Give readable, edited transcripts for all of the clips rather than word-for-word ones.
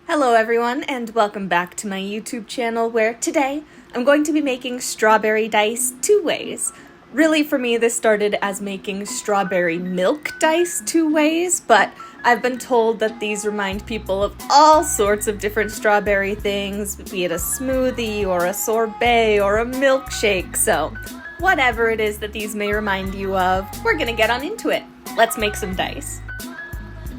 Hello everyone, and welcome back to my YouTube channel, where today I'm going to be making strawberry dice two ways. Really, for me, this started as making strawberry milk dice two ways, but I've been told that these remind people of all sorts of different strawberry things, be it a smoothie or a sorbet or a milkshake, so whatever it is that these may remind you of, we're gonna get on into it. Let's make some dice.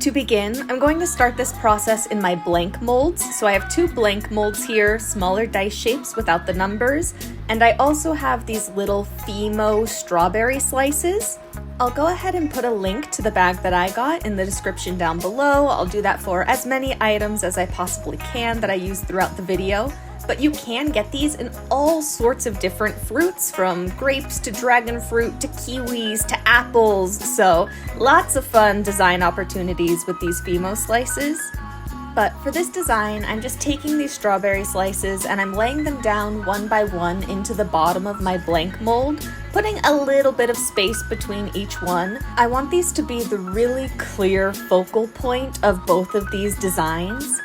To begin, I'm going to start this process in my blank molds. So I have two blank molds here, smaller dice shapes without the numbers, and I also have these little Fimo strawberry slices. I'll go ahead and put a link to the bag that I got in the description down below. I'll do that for as many items as I possibly can that I use throughout the video. But you can get these in all sorts of different fruits, from grapes to dragon fruit to kiwis to apples, so lots of fun design opportunities with these Fimo slices. But for this design, I'm just taking these strawberry slices and I'm laying them down one by one into the bottom of my blank mold, putting a little bit of space between each one. I want these to be the really clear focal point of both of these designs.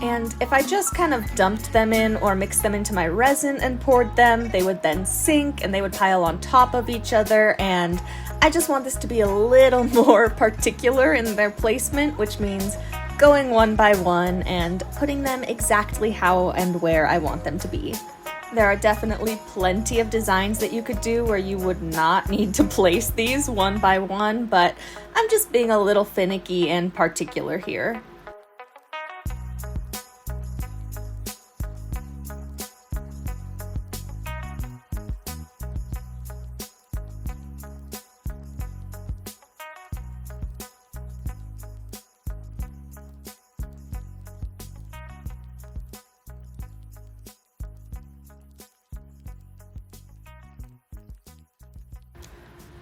And if I just kind of dumped them in or mixed them into my resin and poured them, they would then sink and they would pile on top of each other, and I just want this to be a little more particular in their placement, which means going one by one and putting them exactly how and where I want them to be. There are definitely plenty of designs that you could do where you would not need to place these one by one, but I'm just being a little finicky and particular here.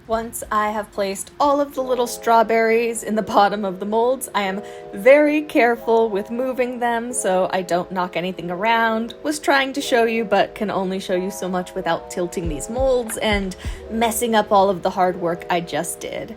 Once I have placed all of the little strawberries in the bottom of the molds, I am very careful with moving them so I don't knock anything around. Was trying to show you, but can only show you so much without tilting these molds and messing up all of the hard work I just did.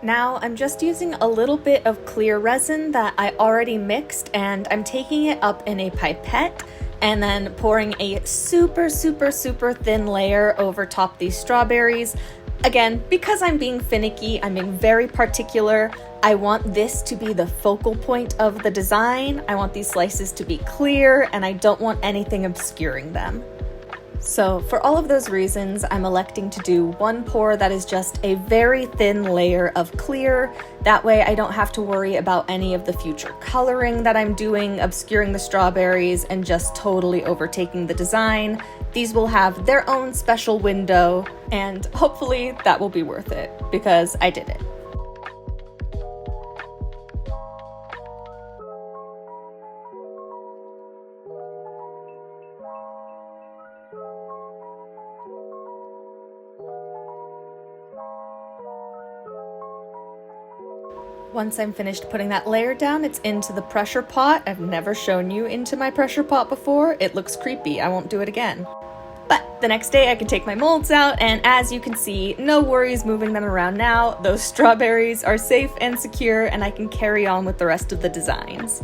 Now I'm just using a little bit of clear resin that I already mixed, and I'm taking it up in a pipette and then pouring a super thin layer over top these strawberries. Again, because I'm being finicky, I'm being very particular. I want this to be the focal point of the design. I want these slices to be clear, and I don't want anything obscuring them. So for all of those reasons, I'm electing to do one pour that is just a very thin layer of clear. That way I don't have to worry about any of the future coloring that I'm doing obscuring the strawberries and just totally overtaking the design. These will have their own special window, and hopefully that will be worth it, because I did it. Once I'm finished putting that layer down, it's into the pressure pot. I've never shown you into my pressure pot before. It looks creepy. I won't do it again. But the next day I can take my molds out, and as you can see, no worries moving them around now. Those strawberries are safe and secure, and I can carry on with the rest of the designs.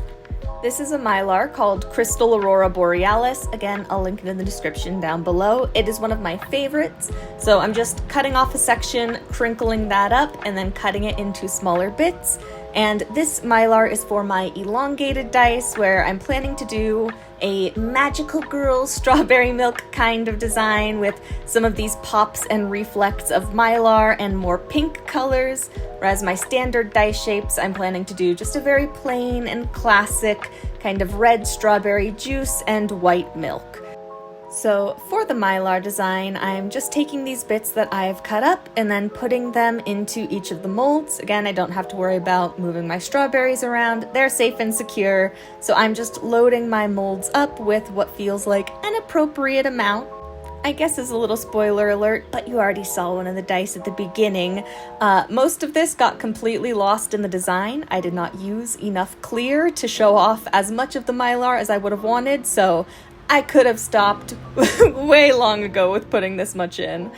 This is a mylar called Crystal Aurora Borealis. Again, I'll link it in the description down below. It is one of my favorites, so I'm just cutting off a section, crinkling that up, and then cutting it into smaller bits. And this mylar is for my elongated dice, where I'm planning to do a magical girl strawberry milk kind of design with some of these pops and reflects of mylar and more pink colors, whereas my standard dice shapes I'm planning to do just a very plain and classic kind of red strawberry juice and white milk. So for the mylar design, I'm just taking these bits that I've cut up and then putting them into each of the molds. Again, I don't have to worry about moving my strawberries around. They're safe and secure, so I'm just loading my molds up with what feels like an appropriate amount. I guess is a little spoiler alert, but you already saw one of the dice at the beginning. Most of this got completely lost in the design. I did not use enough clear to show off as much of the mylar as I would have wanted, so I could have stopped way long ago with putting this much in.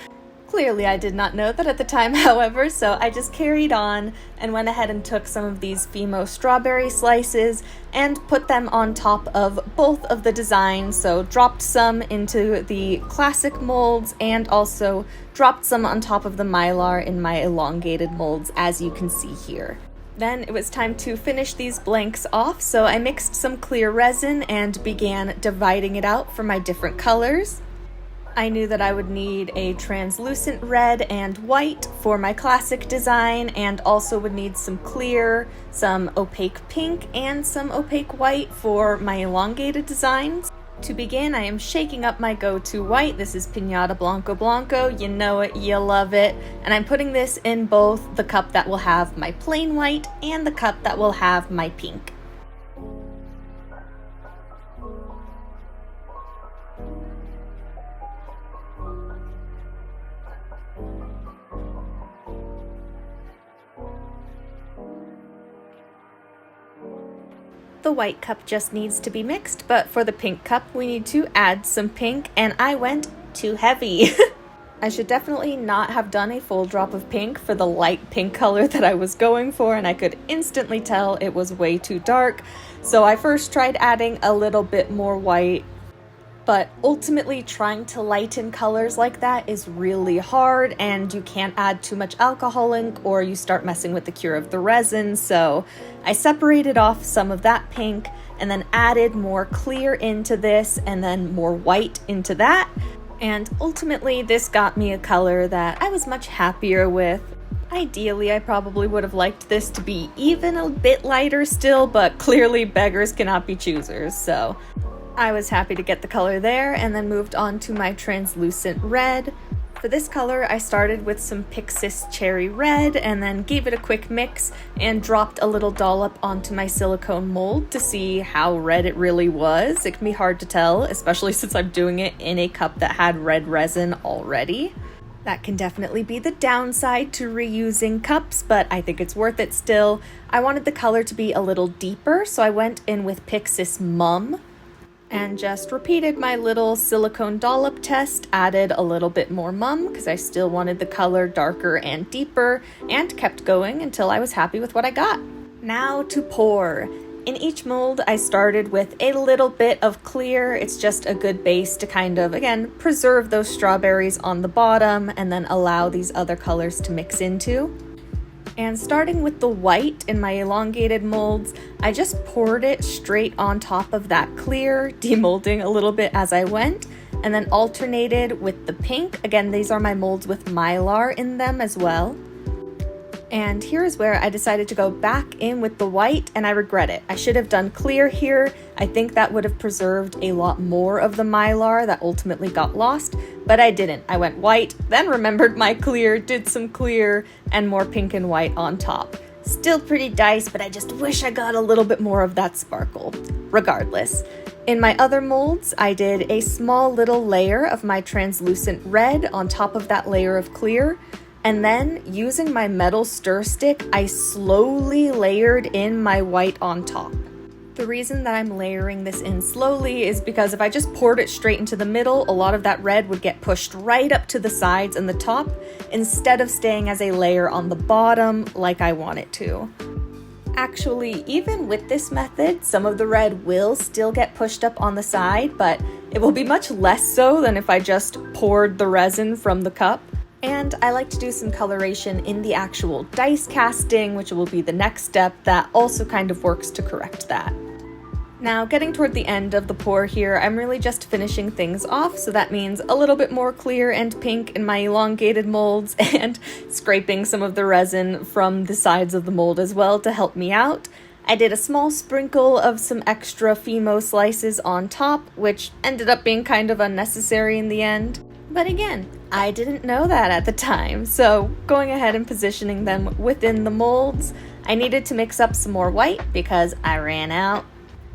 Clearly I did not know that at the time, however, so I just carried on and went ahead and took some of these Fimo strawberry slices and put them on top of both of the designs. So dropped some into the classic molds and also dropped some on top of the mylar in my elongated molds, as you can see here. Then it was time to finish these blanks off, so I mixed some clear resin and began dividing it out for my different colors. I knew that I would need a translucent red and white for my classic design, and also would need some clear, some opaque pink, and some opaque white for my elongated designs. To begin, I am shaking up my go-to white. This is Piñata Blanco Blanco. You know it, you love it. And I'm putting this in both the cup that will have my plain white and the cup that will have my pink. The white cup just needs to be mixed, but for the pink cup we need to add some pink, and I went too heavy. I should definitely not have done a full drop of pink for the light pink color that I was going for, and I could instantly tell it was way too dark. So I first tried adding a little bit more white, but ultimately trying to lighten colors like that is really hard, and you can't add too much alcohol ink or you start messing with the cure of the resin. So I separated off some of that pink and then added more clear into this and then more white into that. And ultimately this got me a color that I was much happier with. Ideally, I probably would have liked this to be even a bit lighter still, but clearly beggars cannot be choosers, so I was happy to get the color there, and then moved on to my translucent red. For this color, I started with some Pixis Cherry Red and then gave it a quick mix and dropped a little dollop onto my silicone mold to see how red it really was. It can be hard to tell, especially since I'm doing it in a cup that had red resin already. That can definitely be the downside to reusing cups, but I think it's worth it still. I wanted the color to be a little deeper, so I went in with Pixis Mum and just repeated my little silicone dollop test, added a little bit more mum because I still wanted the color darker and deeper, and kept going until I was happy with what I got. Now to pour. In each mold, I started with a little bit of clear. It's just a good base to kind of, again, preserve those strawberries on the bottom and then allow these other colors to mix into. And starting with the white in my elongated molds, I just poured it straight on top of that clear, demolding a little bit as I went, and then alternated with the pink. Again, these are my molds with mylar in them as well. And here's where I decided to go back in with the white, and I regret it. I should have done clear here. I think that would have preserved a lot more of the mylar that ultimately got lost, but I didn't. I went white, then remembered my clear, did some clear, and more pink and white on top. Still pretty dicey, but I just wish I got a little bit more of that sparkle. Regardless. In my other molds, I did a small little layer of my translucent red on top of that layer of clear. And then, using my metal stir stick, I slowly layered in my white on top. The reason that I'm layering this in slowly is because if I just poured it straight into the middle, a lot of that red would get pushed right up to the sides and the top, instead of staying as a layer on the bottom like I want it to. Actually, even with this method, some of the red will still get pushed up on the side, but it will be much less so than if I just poured the resin from the cup. And I like to do some coloration in the actual dice casting, which will be the next step that also kind of works to correct that. Now, getting toward the end of the pour here, I'm really just finishing things off, so that means a little bit more clear and pink in my elongated molds and scraping some of the resin from the sides of the mold as well to help me out. I did a small sprinkle of some extra Fimo slices on top, which ended up being kind of unnecessary in the end. But again, I didn't know that at the time, so going ahead and positioning them within the molds, I needed to mix up some more white because I ran out.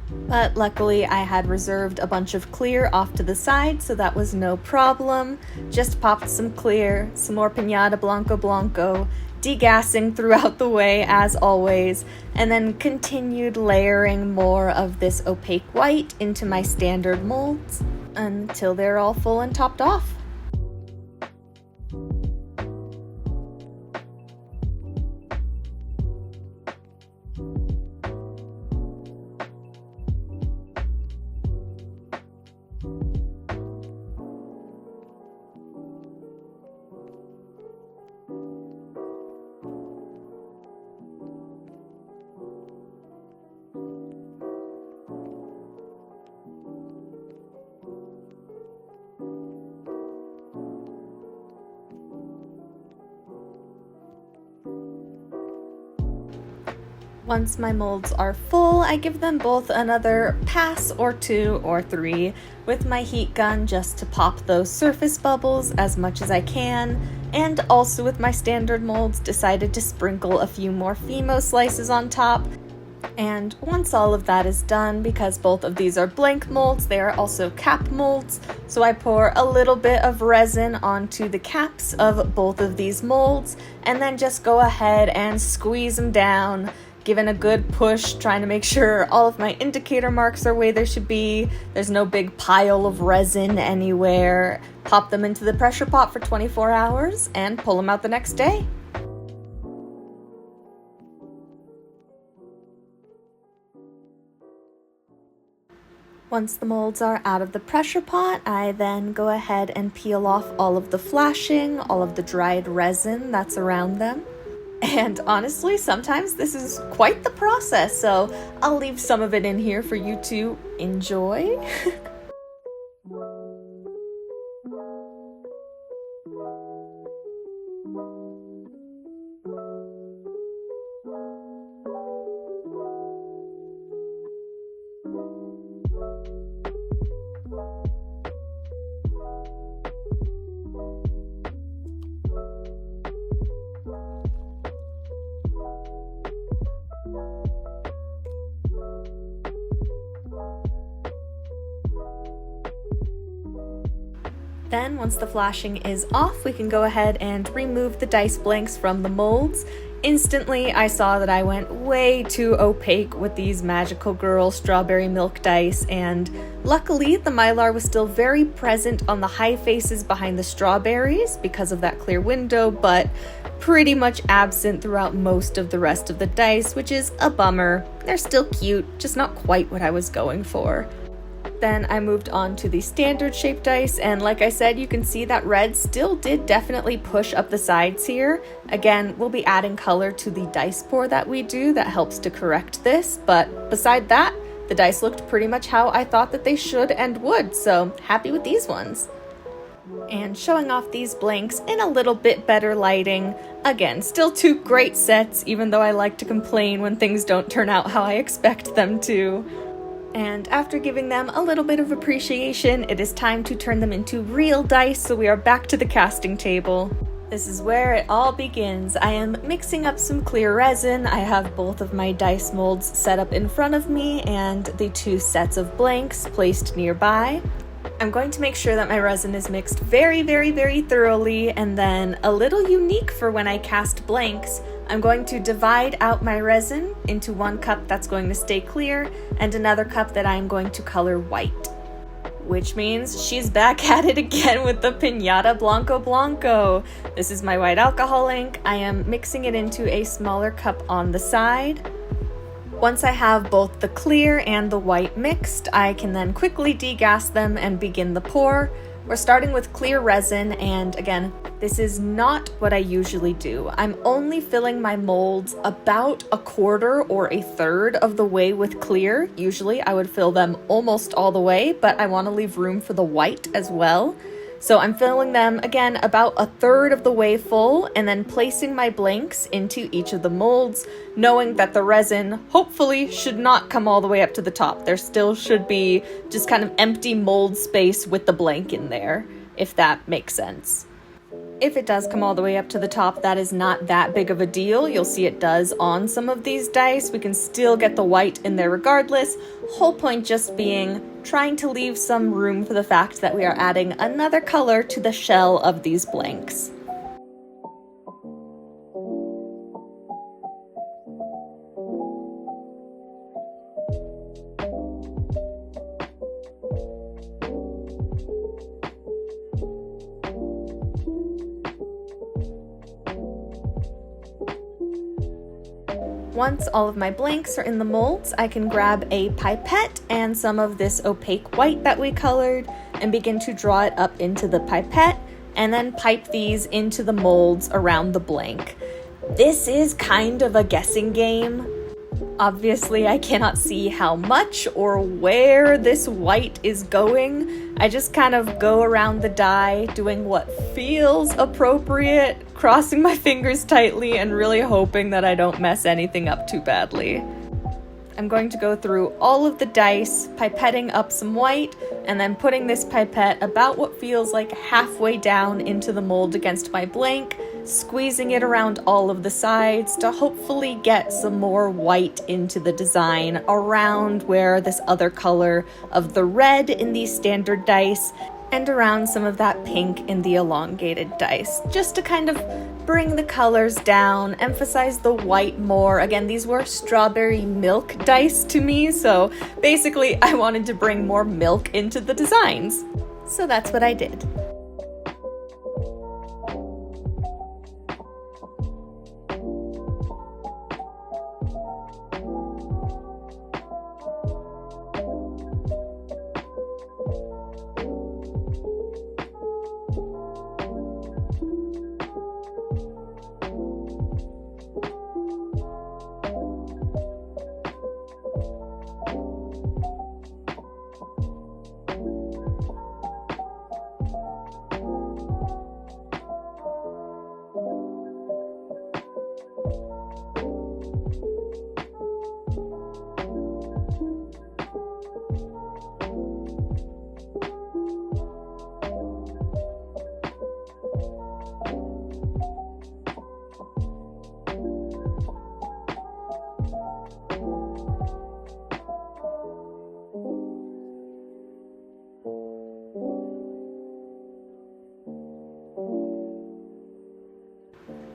But luckily I had reserved a bunch of clear off to the side, so that was no problem. Just popped some clear, some more Piñata Blanco Blanco, degassing throughout the way as always, and then continued layering more of this opaque white into my standard molds until they're all full and topped off. Once my molds are full, I give them both another pass or 2 or 3 with my heat gun just to pop those surface bubbles as much as I can, and also with my standard molds decided to sprinkle a few more Fimo slices on top. And once all of that is done, because both of these are blank molds, they are also cap molds, so I pour a little bit of resin onto the caps of both of these molds, and then just go ahead and squeeze them down, giving a good push, trying to make sure all of my indicator marks are where they should be, there's no big pile of resin anywhere. Pop them into the pressure pot for 24 hours, and pull them out the next day. Once the molds are out of the pressure pot, I then go ahead and peel off all of the flashing, all of the dried resin that's around them. And honestly, sometimes this is quite the process, so I'll leave some of it in here for you to enjoy. Then, once the flashing is off, we can go ahead and remove the dice blanks from the molds. Instantly, I saw that I went way too opaque with these Magical Girl strawberry milk dice, and luckily the mylar was still very present on the high faces behind the strawberries because of that clear window, but pretty much absent throughout most of the rest of the dice, which is a bummer. They're still cute, just not quite what I was going for. Then I moved on to the standard shape dice, and like I said, you can see that red still did definitely push up the sides here. Again, we'll be adding color to the dice pour that we do that helps to correct this, but beside that, the dice looked pretty much how I thought that they should and would, so happy with these ones. And showing off these blanks in a little bit better lighting. Again, still 2 great sets, even though I like to complain when things don't turn out how I expect them to. And after giving them a little bit of appreciation, it is time to turn them into real dice, so we are back to the casting table. This is where it all begins. I am mixing up some clear resin. I have both of my dice molds set up in front of me and the 2 sets of blanks placed nearby. I'm going to make sure that my resin is mixed very, very, very thoroughly, and then a little unique for when I cast blanks, I'm going to divide out my resin into 1 cup that's going to stay clear and another cup that I'm going to color white. Which means she's back at it again with the Piñata Blanco Blanco. This is my white alcohol ink. I am mixing it into a smaller cup on the side. Once I have both the clear and the white mixed, I can then quickly degas them and begin the pour. We're starting with clear resin, and again, this is not what I usually do. I'm only filling my molds about 1/4 or 1/3 of the way with clear. Usually I would fill them almost all the way, but I want to leave room for the white as well. So I'm filling them, again, about 1/3 of the way full, and then placing my blanks into each of the molds, knowing that the resin hopefully should not come all the way up to the top. There still should be just kind of empty mold space with the blank in there, if that makes sense. If it does come all the way up to the top, that is not that big of a deal. You'll see it does on some of these dice. We can still get the white in there regardless. Whole point just being trying to leave some room for the fact that we are adding another color to the shell of these blanks. Once all of my blanks are in the molds, I can grab a pipette and some of this opaque white that we colored and begin to draw it up into the pipette and then pipe these into the molds around the blank. This is kind of a guessing game. Obviously, I cannot see how much or where this white is going. I just kind of go around the die doing what feels appropriate, crossing my fingers tightly and really hoping that I don't mess anything up too badly. I'm going to go through all of the dice, pipetting up some white, and then putting this pipette about what feels like halfway down into the mold against my blank, squeezing it around all of the sides to hopefully get some more white into the design around where this other color of the red in these standard dice and around some of that pink in the elongated dice, just to kind of bring the colors down, emphasize the white more. Again, these were strawberry milk dice to me, so basically I wanted to bring more milk into the designs. So that's what I did.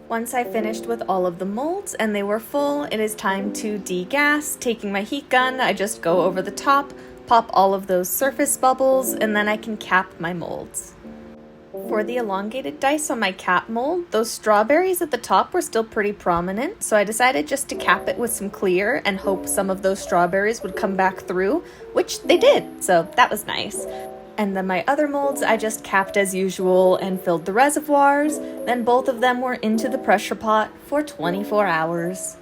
Once I finished with all of the molds and they were full, it is time to degas. Taking my heat gun, I just go over the top, pop all of those surface bubbles, and then I can cap my molds. For the elongated dice on my cap mold, those strawberries at the top were still pretty prominent, so I decided just to cap it with some clear and hope some of those strawberries would come back through, which they did, so that was nice. And then my other molds I just capped as usual and filled the reservoirs, then both of them were into the pressure pot for 24 hours.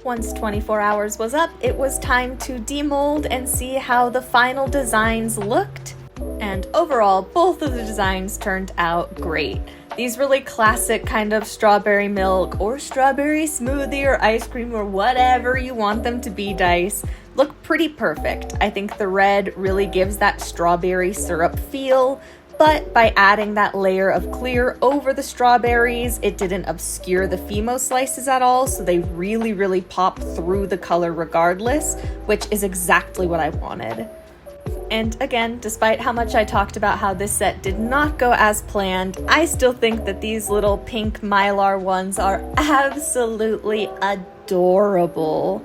Once 24 hours was up, it was time to demold and see how the final designs looked. And overall, both of the designs turned out great. These really classic kind of strawberry milk or strawberry smoothie or ice cream or whatever you want them to be dice look pretty perfect. I think the red really gives that strawberry syrup feel, but by adding that layer of clear over the strawberries, it didn't obscure the Fimo slices at all, so they really pop through the color regardless, which is exactly what I wanted. And again, despite how much I talked about how this set did not go as planned, I still think that these little pink mylar ones are absolutely adorable.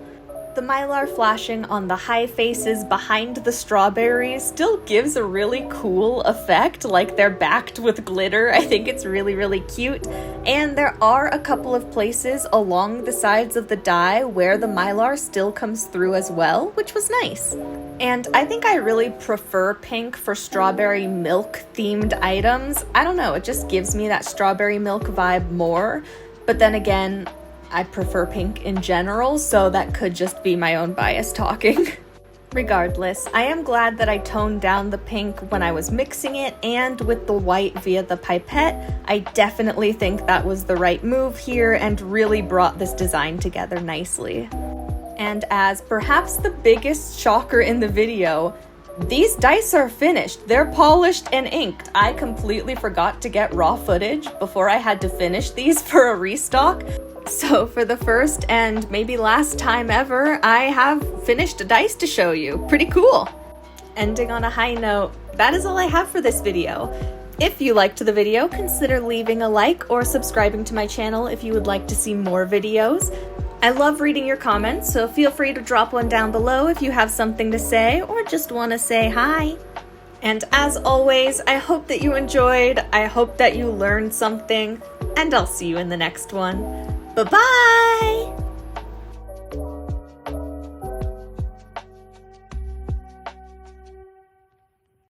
The mylar flashing on the high faces behind the strawberries still gives a really cool effect, like they're backed with glitter. I think it's really cute. And there are a couple of places along the sides of the die where the mylar still comes through as well, which was nice. And I think I really prefer pink for strawberry milk themed items. I don't know, it just gives me that strawberry milk vibe more. But then again, I prefer pink in general, so that could just be my own bias talking. Regardless, I am glad that I toned down the pink when I was mixing it and with the white via the pipette. I definitely think that was the right move here and really brought this design together nicely. And as perhaps the biggest shocker in the video, these dice are finished. They're polished and inked. I completely forgot to get raw footage before I had to finish these for a restock. So for the first and maybe last time ever, I have finished a dice to show you. Pretty cool. Ending on a high note, that is all I have for this video. If you liked the video, consider leaving a like or subscribing to my channel if you would like to see more videos. I love reading your comments, so feel free to drop one down below if you have something to say or just want to say hi. And as always, I hope that you enjoyed, I hope that you learned something, and I'll see you in the next one. Bye-bye!